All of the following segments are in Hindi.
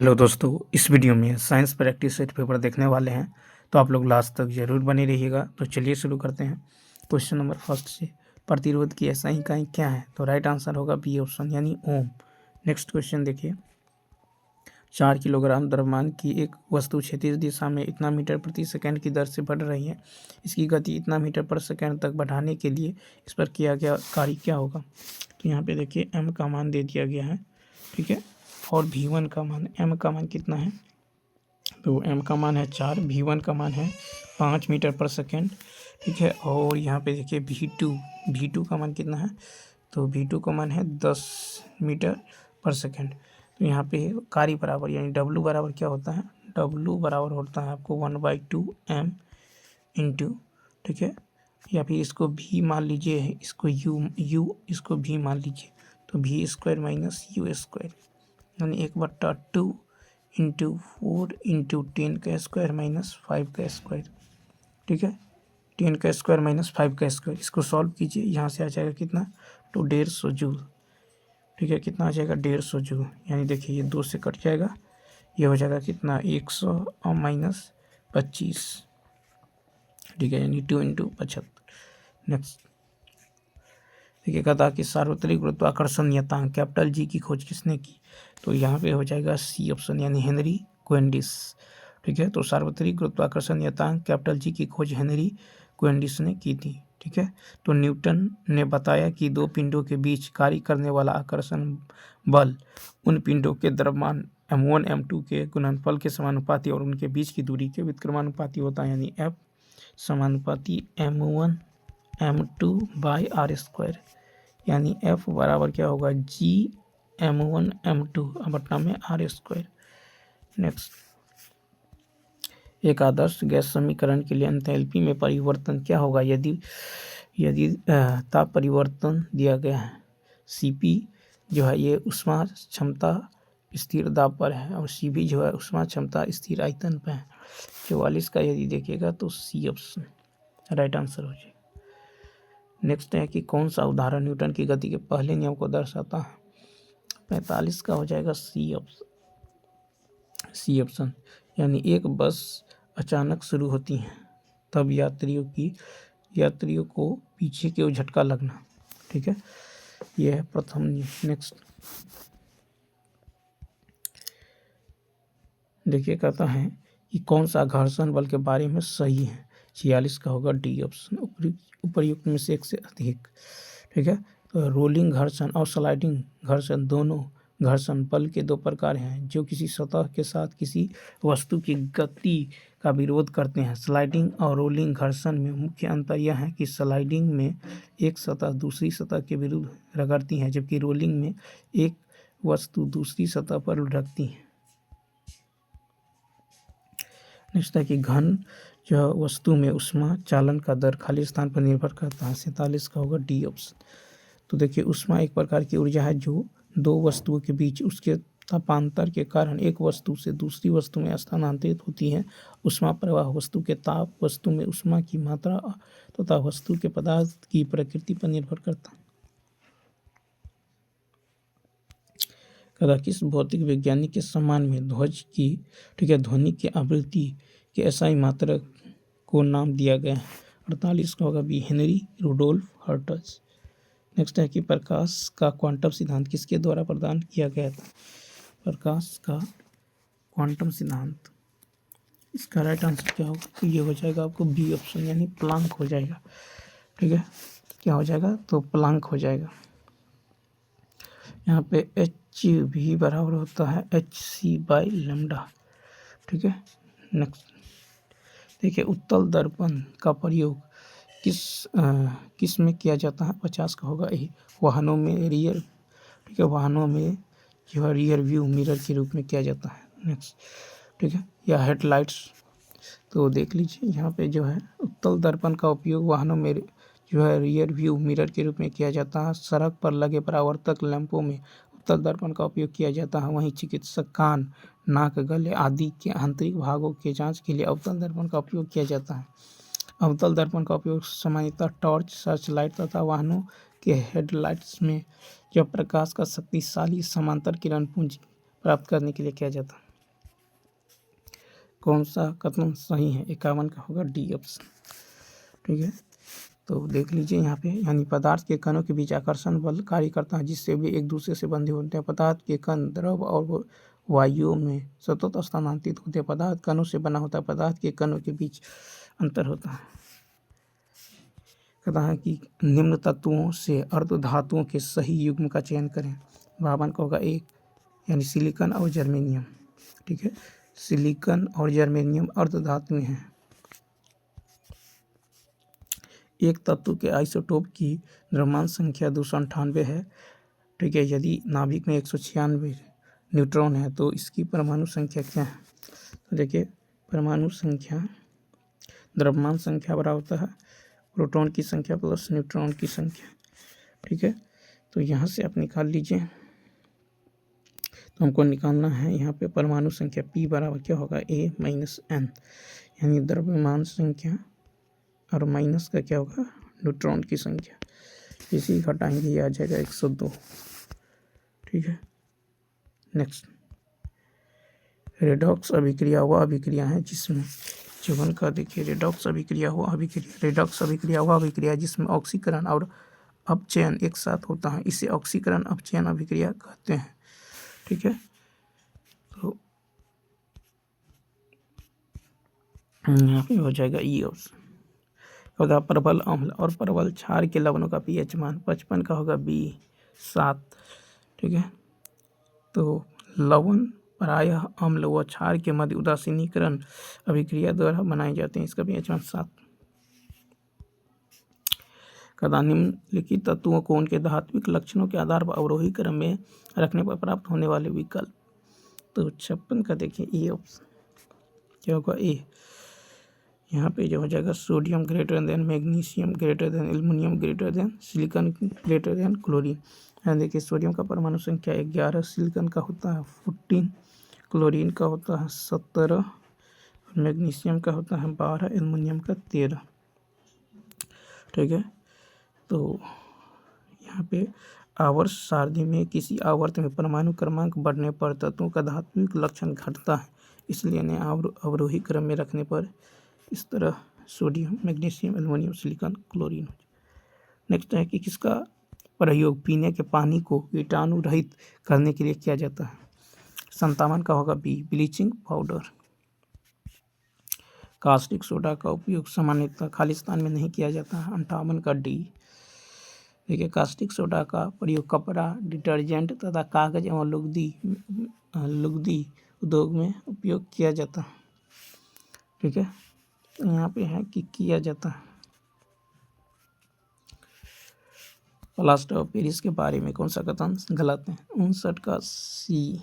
हेलो दोस्तों, इस वीडियो में साइंस प्रैक्टिस सेट पेपर देखने वाले हैं, तो आप लोग लास्ट तक जरूर बने रहिएगा। तो चलिए शुरू करते हैं। क्वेश्चन नंबर फर्स्ट से, प्रतिरोध की ऐसा इकाई क्या है? तो राइट आंसर होगा बी ऑप्शन यानी ओम। नेक्स्ट क्वेश्चन देखिए, 4 किलोग्राम द्रव्यमान की एक वस्तु क्षैतिज दिशा में इतना मीटर प्रति सेकंड की दर से बढ़ रही है। इसकी गति इतना मीटर पर सेकंड तक बढ़ाने के लिए इस पर किया गया कार्य क्या होगा? तो यहाँ पे देखिए m का मान दे दिया गया है, ठीक है, और v1 का मान, m का मान कितना है? तो m का मान है 4, v1 का मान है 5 मीटर पर सेकेंड, ठीक है। और यहाँ पे देखिए v2 का मान कितना है? तो v2 का मान है 10 मीटर पर सेकेंड। तो यहाँ पे कार्य बराबर यानी W बराबर क्या होता है? W बराबर होता है आपको 1/2 m इंटू, ठीक है, या फिर इसको v मान लीजिए, इसको u इसको v मान लीजिए, तो v square minus u square यानी 1/2 इंटू 4 इंटू 10 का स्क्वायर माइनस 5 का स्क्वायर, ठीक है, 10 का स्क्वायर माइनस 5 का स्क्वायर। इसको सॉल्व कीजिए, यहाँ से आ जाएगा कितना? तो 150 जूल, ठीक है। कितना आ जाएगा? 150 जूल। यानी देखिए ये 2 से कट जाएगा, ये हो जाएगा कितना? 100 और माइनस 25, ठीक है, यानी 2 इंटू 75। नेक्स्ट देखिए, कहता कि सार्वत्रिक गुरुत्वाकर्षण नियतांक कैपिटल जी की खोज किसने की? तो यहाँ पे हो जाएगा सी ऑप्शन यानी हेनरी क्वेंडिस, ठीक है। तो सार्वत्रिक गुरुत्वाकर्षण नियतांक कैपिटल जी की खोज हेनरी क्वेंडिस ने की थी, ठीक है। तो न्यूटन ने बताया कि दो पिंडों के बीच कार्य करने वाला आकर्षण बल उन पिंडों के द्रव्यमान m1 m2 के गुणनफल के समानुपाती और उनके बीच की दूरी के व्युत्क्रमानुपाती होता है, यानी F समानुपाती m1 m2 by r square, यानी F बराबर क्या होगा? G m1 m2 बटा में आर स्क्वायर। नेक्स्ट, एक आदर्श गैस समीकरण के लिए एंथैल्पी में परिवर्तन क्या होगा यदि ताप परिवर्तन दिया गया है? Cp जो है ये ऊष्मा क्षमता स्थिर दाब पर है, और Cv जो है ऊष्मा क्षमता स्थिर आयतन पर है। 44 का यदि देखिएगा तो सी ऑप्शन राइट आंसर हो जाएगा। नेक्स्ट है कि कौन सा उदाहरण न्यूटन की गति के पहले नियम को दर्शाता है? 45 का हो जाएगा सी ऑप्शन, यानी एक बस अचानक शुरू होती है तब यात्रियों को पीछे की ओर झटका लगना, ठीक है, यह है प्रथम नियम। नेक्स्ट देखिए, कहता है कि कौन सा घर्षण बल के बारे में सही है? 46 का होगा डी ऑप्शन, उपर्युक्त में से एक से अधिक, ठीक है। तो रोलिंग घर्षण और स्लाइडिंग घर्षण दोनों घर्षण बल के दो प्रकार हैं जो किसी सतह के साथ किसी वस्तु की गति का विरोध करते हैं। स्लाइडिंग और रोलिंग घर्षण में मुख्य अंतर यह है कि स्लाइडिंग में एक सतह दूसरी सतह के विरुद्ध रगड़ती है, जबकि रोलिंग में एक वस्तु दूसरी सतह पर लुढ़कती है। नेक्स्ट है कि घन जो वस्तु में ऊष्मा चालन का दर खाली स्थान पर निर्भर करता है। 47 का होगा डी ऑप्शन। तो देखिए, ऊष्मा एक प्रकार की ऊर्जा है जो दो वस्तुओं के बीच उसके तापांतर के कारण एक वस्तु से दूसरी वस्तु में स्थानांतरित होती है। ऊष्मा प्रवाह वस्तु के ताप, वस्तु में ऊष्मा की मात्रा तथा वस्तु के पदार्थ की प्रकृति पर निर्भर करता है। किस भौतिक वैज्ञानिक के सम्मान में ध्वज की, ठीक है, ध्वनि की आवृत्ति के एसआई मात्रक को नाम दिया गया है? 48 का होगा b Henry Rudolf Hertz. Next है कि प्रकाश का क्वांटम सिद्धांत किसके द्वारा प्रदान किया गया था? प्रकाश का क्वांटम सिद्धांत, इसका राइट आंसर क्या होगा? तो ये हो जाएगा आपको बी ऑप्शन यानी प्लांक हो जाएगा, ठीक है। क्या हो जाएगा? तो प्लांक हो जाएगा। यहाँ पे एच भी बराबर होता है hc बाई लैम्डा, ठीक है। नेक्स्ट देखिए, उत्तल दर्पण का प्रयोग किस में किया जाता है? 50 का होगा ए वाहनों में रियर, ठीक है, वाहनों में जो है रियर व्यू मिरर के रूप में किया जाता है। नेक्स्ट, ठीक है, या हेडलाइट्स। तो देख लीजिए, यहाँ पे जो है उत्तल दर्पण का उपयोग वाहनों में जो है रियर व्यू मिरर के रूप में किया जाता है। सड़क पर लगे परावर्तक लैंपों में उत्तल दर्पण का उपयोग किया जाता है। वहीं चिकित्सक कान, नाक, गले आदि के आंतरिक भागों के जांच के लिए अवतल दर्पण का उपयोग किया जाता है। अवतल दर्पण का उपयोग सामान्यतः टॉर्च, सर्च लाइट तथा वाहनों के हेडलाइट्स में जब प्रकाश का शक्तिशाली समांतर किरण पुंज प्राप्त करने के लिए किया जाता है। कौन सा कथन सही है? 51 का होगा डी ऑप्शन। ठीक है, तो देख लीजिए यहाँ पे, यानी पदार्थ के कणों के बीच आकर्षण बल कार्य करता है जिससे वे एक दूसरे से बंधे होते हैं। पदार्थ के कण द्रव और वायुओं में सतत स्थानांतरित होते हैं। पदार्थ कणों से बना होता है। पदार्थ के कणों के बीच अंतर होता है। कहता है कि निम्न तत्वों से अर्ध धातुओं के सही युग्म का चयन करें। 52 का होगा एक, यानी सिलिकॉन और जर्मेनियम। ठीक है, सिलिकॉन और जर्मेनियम अर्ध धातुएं हैं। एक तत्व के आइसोटोप की द्रव्यमान संख्या 298 है। ठीक है, यदि नाभिक में 196 न्यूट्रॉन है तो इसकी परमाणु संख्या क्या है? तो देखिए, परमाणु संख्या द्रव्यमान संख्या बराबर होता है प्रोटॉन की संख्या प्लस न्यूट्रॉन की संख्या। ठीक है, तो यहाँ से आप निकाल लीजिए। तो हमको निकालना है यहाँ पे परमाणु संख्या P बराबर क्या होगा? A माइनस N, यानी द्रव्यमान संख्या और माइनस का क्या होगा? न्यूट्रॉन की संख्या। इसी घटाएंगे, ये आ जाएगा 102। ठीक है, नेक्स्ट, रेडॉक्स अभिक्रिया वह अभिक्रिया है जिसमें जीवन का, देखिए रेडॉक्स अभिक्रिया वह अभिक्रिया जिसमें ऑक्सीकरण और अपचयन एक साथ होता है, इसे ऑक्सीकरण अपचयन अभिक्रिया कहते हैं। ठीक है, तो यहाँ पे हो जाएगा ई ऑप्शन। होगा प्रबल अम्ल और प्रबल क्षार के लवणों का पीएच मान 55 का होगा बी 7। ठीक है, तो लवण प्रायः अम्ल व क्षार के मध्य उदासीनीकरण अभिक्रिया द्वारा बनाए जाते हैं। इसका पीएच मान 7। कदा निम्नलिखित तत्वों को उनके धात्विक लक्षणों के आधार पर अवरोही क्रम में रखने पर प्राप्त होने वाले विकल्प। तो 56 का देखिए ए ऑप्शन क्या होगा? ए, यहाँ पे जो हो जाएगा sodium greater than magnesium greater than aluminium greater than silicon greater than chlorine. यहाँ देखिए, सोडियम का परमाणु संख्या 11, सिलिकॉन का होता है 14, क्लोरीन का होता है 17, मैग्नीशियम का होता है 12, एल्युमिनियम का 13। ठीक है, तो यहाँ पे आवर्त सारणी में किसी आवर्त में परमाणु क्रमांक बढ़ने पर तत्वों का धात्विक लक्षण घटता है, इसलिए इन्हें अवरोही क्रम में रखने पर इस तरह sodium, magnesium, aluminium, silicon, chlorine. Next है कि किसका प्रयोग पीने के पानी को कीटाणु रहित करने के लिए किया जाता है? 57 का होगा b, bleaching powder. Caustic soda का उपयोग सामान्यतः खालिस्तान में नहीं किया जाता है। 58 का डी। देखिए, कास्टिक सोडा का प्रयोग कपड़ा, डिटर्जेंट तथा कागज एवं लुगदी उद्योग में उपयोग किया जाता है। ठीक है, यहाँ पे है कि किया जाता है। प्लास्टर ऑफ पेरिस के बारे में कौन सा कथन गलत है? 59 का सी।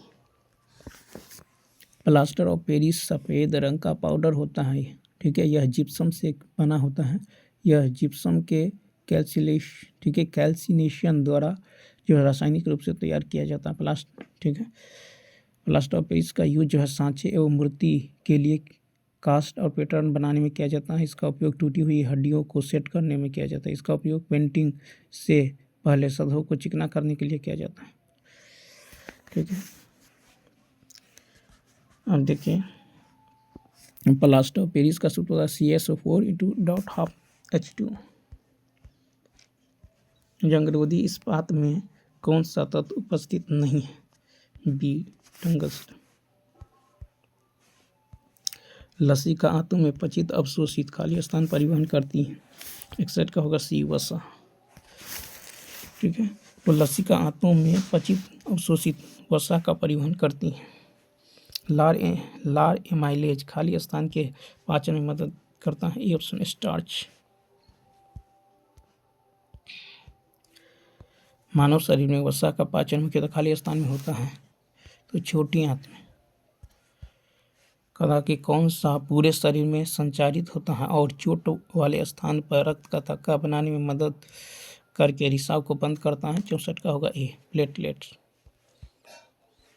प्लास्टर ऑफ पेरिस सफ़ेद रंग का पाउडर होता है। ठीक है, यह जिप्सम से बना होता है। यह जिप्सम के कैल्सिनेशन द्वारा जो रासायनिक रूप से तैयार किया जाता है ठीक है, प्लास्टर ऑफ पेरिस का यूज जो है सांचे एवं मूर्ति के लिए कास्ट और पैटर्न बनाने में किया जाता है। इसका उपयोग टूटी हुई हड्डियों को सेट करने में किया जाता है। इसका उपयोग पेंटिंग से पहले सतहों को चिकना करने के लिए किया जाता है। ठीक है, अब देखिए, प्लास्टर ऑफ पेरिस का सूत्र होता है CaSO4 H2। जंगरोधी इस्पात में कौन सा तत्व उपस्थित नहीं है? B, tungsten. लसिका आंतों में पचित अवशोषित खाली स्थान परिवहन करती हैं। 61 का होगा सी, वसा। ठीक है, तो लसिका आंतों में पचित अवशोषित वसा का परिवहन करती हैं। लार एमाइलेज खाली स्थान के पाचन में मदद करता है। A option, starch. मानव शरीर में वसा का पाचन मुख्यतः खाली स्थान में होता है, तो छोटी आंत में। कदा कि कौन सा पूरे शरीर में संचारित होता है और चोट वाले स्थान पर रक्त का थक्का बनाने में मदद करके रिसाव को बंद करता है? 64 का होगा ए, प्लेटलेट्स।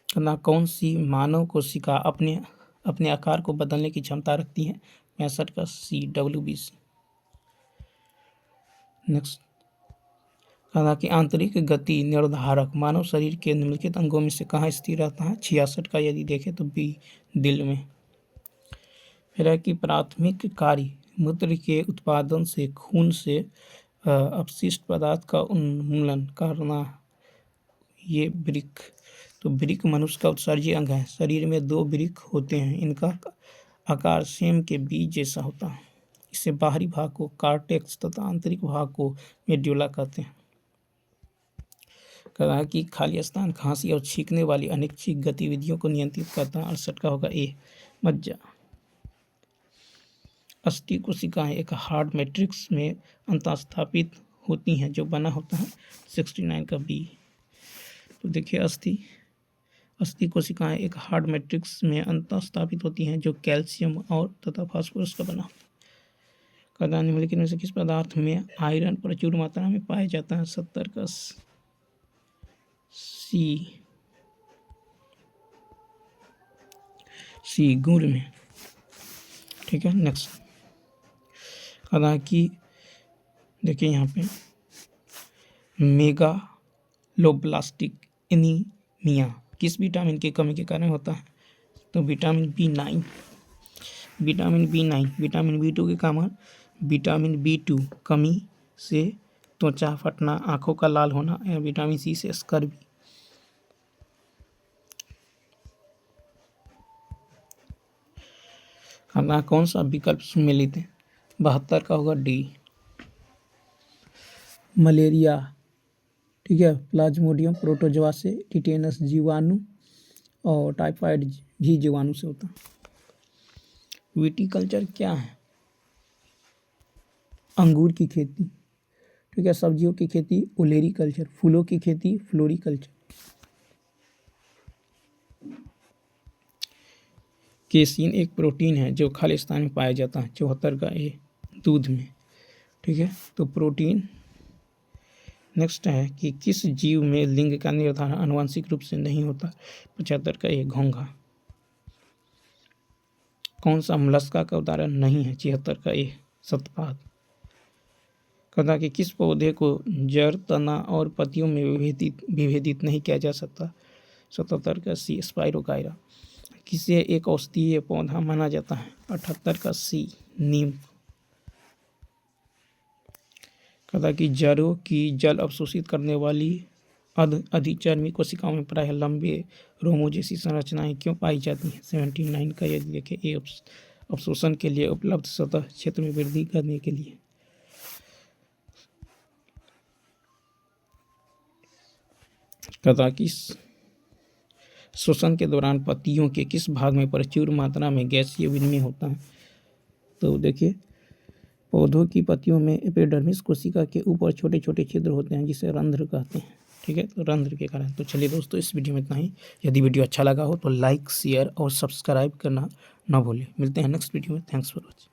कदा कौन सी मानव कोशिका अपने आकार को बदलने की क्षमता रखती है? 65 का सी, WBC। नेक्स्ट, कदा कि आंतरिक गति निर्धारक मानव शरीर के निम्नलिखित अंगों में से कहाँ स्थिर रहता है? 66 का यदि देखें तो बी, दिल में। फिर है कि प्राथमिक कार्य मूत्र के उत्पादन से खून से अपशिष्ट पदार्थ का उन्मूलन करना। ये वृक्क, तो वृक्क मनुष्य का उत्सर्जी अंग है। शरीर में 2 वृक्क होते हैं, इनका आकार सेम के बीज जैसा होता है। इससे बाहरी भाग को कार्टेक्स तथा आंतरिक भाग को मेड्यूला कहते हैं। कहा कि खाली स्थान खांसी और छींकने वाली अनैच्छिक गतिविधियों को नियंत्रित करता है। 68 का होगा ए मज्जा। अस्थि कोशिकाएं एक हार्ड मैट्रिक्स में अंतःस्थापित होती हैं जो बना होता है। 69 का बी। तो देखिए अस्थि कोशिकाएं एक हार्ड मैट्रिक्स में अंतःस्थापित होती हैं जो कैल्शियम और तथा फास्फोरस का बना होता है। कहता निम्नलिखित में से किस पदार्थ में आयरन प्रचुर मात्रा में पाया जाता है। 70 का सी गुड़ में। ठीक है, नेक्स्ट कहता कि देखिए यहाँ पे मेगालोब्लास्टिक एनीमिया किस विटामिन की कमी के कारण होता है। तो विटामिन B9, विटामिन B2 के कारण विटामिन B2 कमी से त्वचा फटना, आंखों का लाल होना, या विटामिन C से स्कर्वी। खाना कौन सा विकल्प सुमेलित है। 72 का होगा डी मलेरिया। ठीक है, प्लाज्मोडियम प्रोटोजोआ से, टिटेनस जीवाणु और टाइफाइड भी जीवाणु से होता है। विटीकल्चर क्या है। अंगूर की खेती। ठीक है, सब्जियों की खेती ओलेरी कल्चर, फूलों की खेती फ्लोरिकल्चर। केसीन एक प्रोटीन है जो खालिस्तान में पाया जाता है। 74 का ए दूध में। ठीक है, तो प्रोटीन। नेक्स्ट है कि किस जीव में लिंग का निर्धारण आनुवंशिक रूप से नहीं होता। 75 का ए घोंघा। कौन सा मोलस्का का उदाहरण नहीं है। 76 का ए शतपाद। कहता कि किस पौधे को जड़, तना और पत्तियों में विभेदित नहीं किया जा सकता। 77 का सी स्पाइरोगाइरा। किसे एक औषधीय पौधा माना जाता है। 78 का सी नीम। कहता कि जड़ों की जल अवशोषित करने वाली अधिचर्मी कोशिकाओं में प्रायः लंबे रोमों जैसी संरचनाएं क्यों पाई जाती हैं। 79 का यदि देखें ए अवशोषण के लिए उपलब्ध सतह क्षेत्र में वृद्धि करने के लिए। कहता कि श्वसन के दौरान पत्तियों के किस भाग में प्रचुर मात्रा में गैसीय विनिमय होता है। तो देखिए पौधों की पत्तियों में एपिडर्मिस कोशिका के ऊपर छोटे छोटे छिद्र होते हैं जिसे रंध्र कहते हैं। ठीक है, तो रंध्र के कारण। तो चलिए दोस्तों, इस वीडियो में इतना ही। यदि वीडियो अच्छा लगा हो तो लाइक, शेयर और सब्सक्राइब करना ना भूलें। मिलते हैं नेक्स्ट वीडियो में। Thanks for watching.